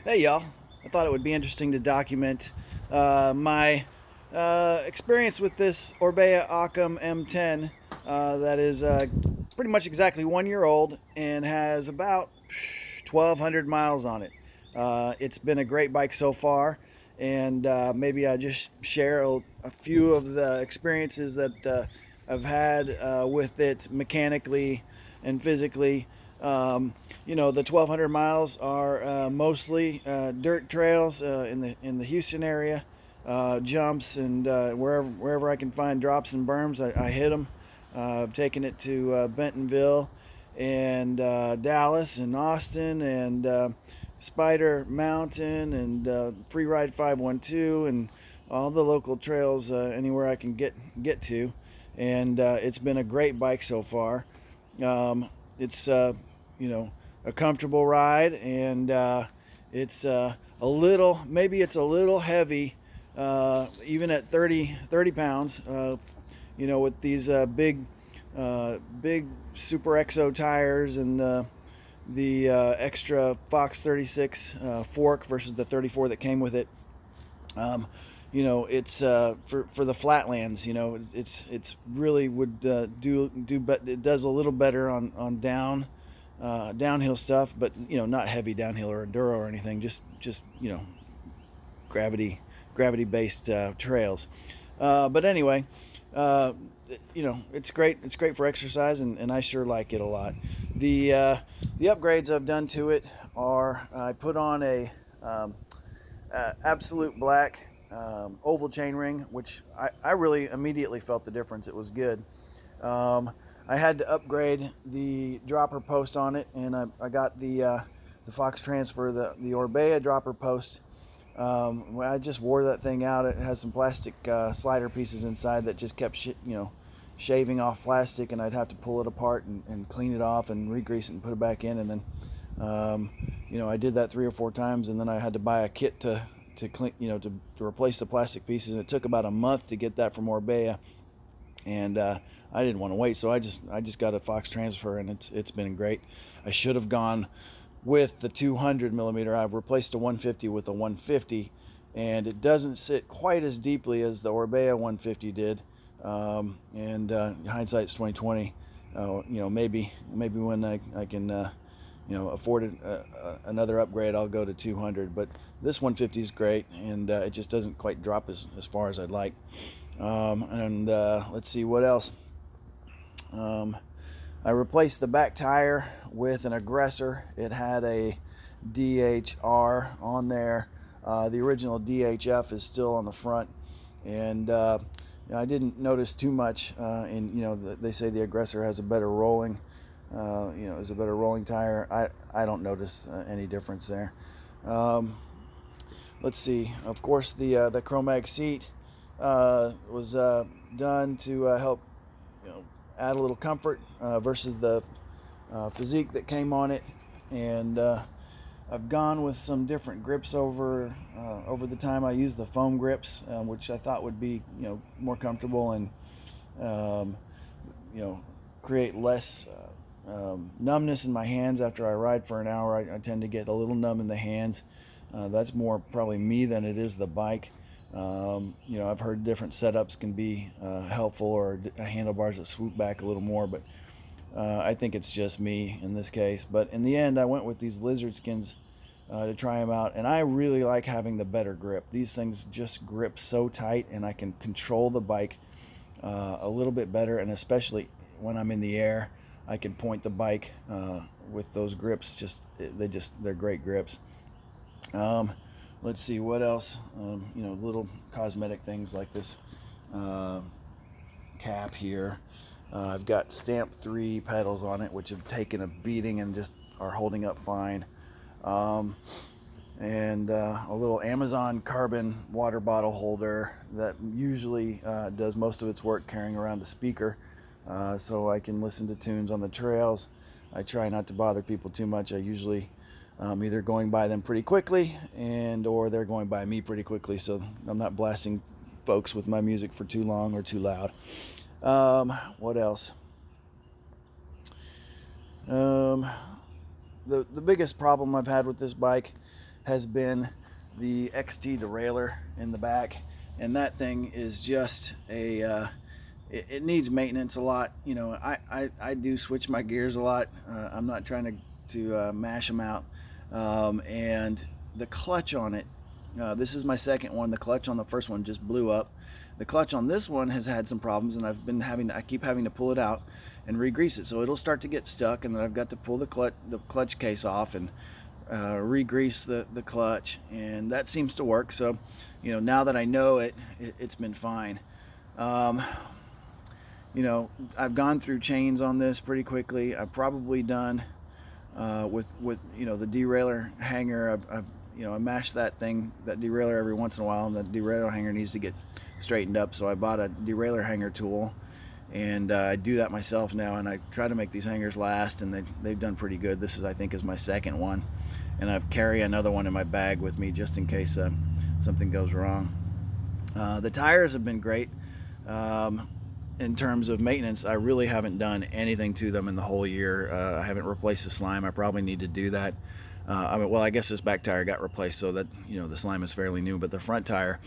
Hey y'all, I thought it would be interesting to document my experience with this Orbea Occam M10 that is pretty much exactly 1 year old and has about 1,200 miles on it. It's been a great bike so far, and maybe I just share a few of the experiences that I've had with it mechanically and physically. The 1,200 miles are mostly dirt trails in the Houston area, jumps, and wherever I can find drops and berms, I hit them. I've taken it to Bentonville and Dallas and Austin and Spider Mountain and Free Ride 512 and all the local trails anywhere I can get to, and it's been a great bike so far. It's a comfortable ride, and it's maybe it's a little heavy, even at 30 pounds. With these big Super Exo tires and the extra Fox 36 fork versus the 34 that came with it. It's for the flatlands. It's really would but it does a little better on downhill stuff, but not heavy downhill or enduro or anything. Just gravity based trails. But anyway, it's great. It's great for exercise, and I sure like it a lot. The upgrades I've done to it are I put on a absolute black oval chainring, which I really immediately felt the difference. It was good. I had to upgrade the dropper post on it, and I got the Fox Transfer, the Orbea dropper post. I just wore that thing out. It has some plastic slider pieces inside that just kept shaving off plastic, and I'd have to pull it apart and clean it off and re-grease it and put it back in. And then I did that 3 or 4 times, and then I had to buy a kit to clean, to replace the plastic pieces. And it took about a month to get that from Orbea, and I didn't want to wait, so I just got a Fox Transfer, and it's been great. I should have gone with the 200 millimeter. I've replaced a 150 with a 150, and it doesn't sit quite as deeply as the Orbea 150 did. And hindsight's 2020. Maybe when I can afford another upgrade, I'll go to 200. But this 150 is great, and it just doesn't quite drop as far as I'd like. Let's see what else. I replaced the back tire with an Aggressor. It had a DHR on there. The original DHF is still on the front, and I didn't notice too much. They say the Aggressor has a better rolling. Is a better rolling tire. I don't notice any difference there. Let's see. Of course, the Chromag seat was done to help add a little comfort versus the physique that came on it, and I've gone with some different grips over the time. I used the foam grips, which I thought would be more comfortable and create less numbness in my hands after I ride for an hour. I tend to get a little numb in the hands. That's more probably me than it is the bike. I've heard different setups can be helpful, or handlebars that swoop back a little more, but I think it's just me in this case. But in the end, I went with these lizard skins to try them out, and I really like having the better grip. These things just grip so tight, and I can control the bike a little bit better, and especially when I'm in the air, I can point the bike with those grips. They're great grips. Let's see what else. Little cosmetic things like this cap here. I've got Stamp 3 pedals on it, which have taken a beating and just are holding up fine. And a little Amazon carbon water bottle holder that usually does most of its work carrying around a speaker, so I can listen to tunes on the trails. I try not to bother people too much. I usually either going by them pretty quickly or they're going by me pretty quickly, so I'm not blasting folks with my music for too long or too loud. What else? The biggest problem I've had with this bike has been the XT derailleur in the back, and that thing is just a it needs maintenance a lot. You know, I do switch my gears a lot. I'm not trying to mash them out, and the clutch on it, this is my second one. The clutch on the first one just blew up. The clutch on this one has had some problems, and I keep having to pull it out and re-grease it, so it'll start to get stuck, and then I've got to pull the clutch case off and re-grease the clutch, and that seems to work. So, you know, now that I know it's been fine. You know, I've gone through chains on this pretty quickly. I've probably done with you know, the derailleur hanger. I mash that derailleur every once in a while, and the derailleur hanger needs to get straightened up. So I bought a derailleur hanger tool, and I do that myself now. And I try to make these hangers last, and they've done pretty good. This I think is my second one, and I carry another one in my bag with me just in case something goes wrong. The tires have been great. In terms of maintenance, I really haven't done anything to them in the whole year. I haven't replaced the slime. I probably need to do that. Well, I guess this back tire got replaced, so that, you know, the slime is fairly new. But the front tire,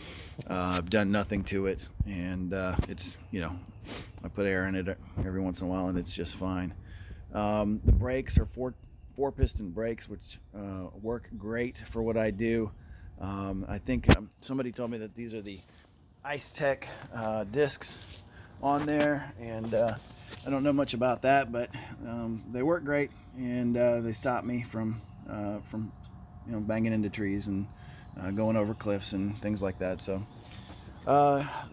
I've done nothing to it, and it's, you know, I put air in it every once in a while, and it's just fine. The brakes are four piston brakes, which work great for what I do. I think somebody told me that these are the Ice Tech discs on there, and I don't know much about that, but they work great, and they stop me from you know, banging into trees and going over cliffs and things like that. So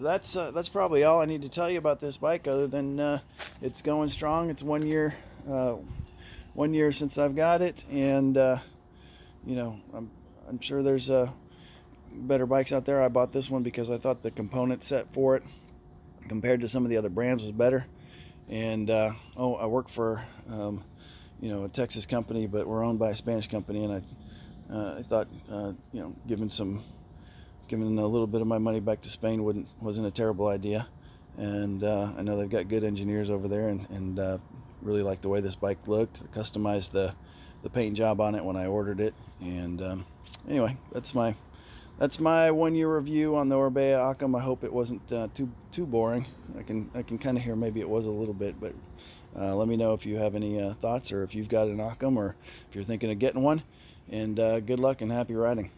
that's probably all I need to tell you about this bike, other than it's going strong. It's 1 year 1 year since I've got it, and you know, I'm sure there's better bikes out there. I bought this one because I thought the component set for it, compared to some of the other brands, was better. And I work for you know, a Texas company, but we're owned by a Spanish company, and I thought you know, giving a little bit of my money back to Spain wasn't a terrible idea. And I know they've got good engineers over there, and really like the way this bike looked. I customized the paint job on it when I ordered it. And anyway, that's my 1 year review on the Orbea Occam. I hope it wasn't too boring. I can kind of hear maybe it was a little bit, but let me know if you have any thoughts, or if you've got an Occam, or if you're thinking of getting one. And good luck and happy riding.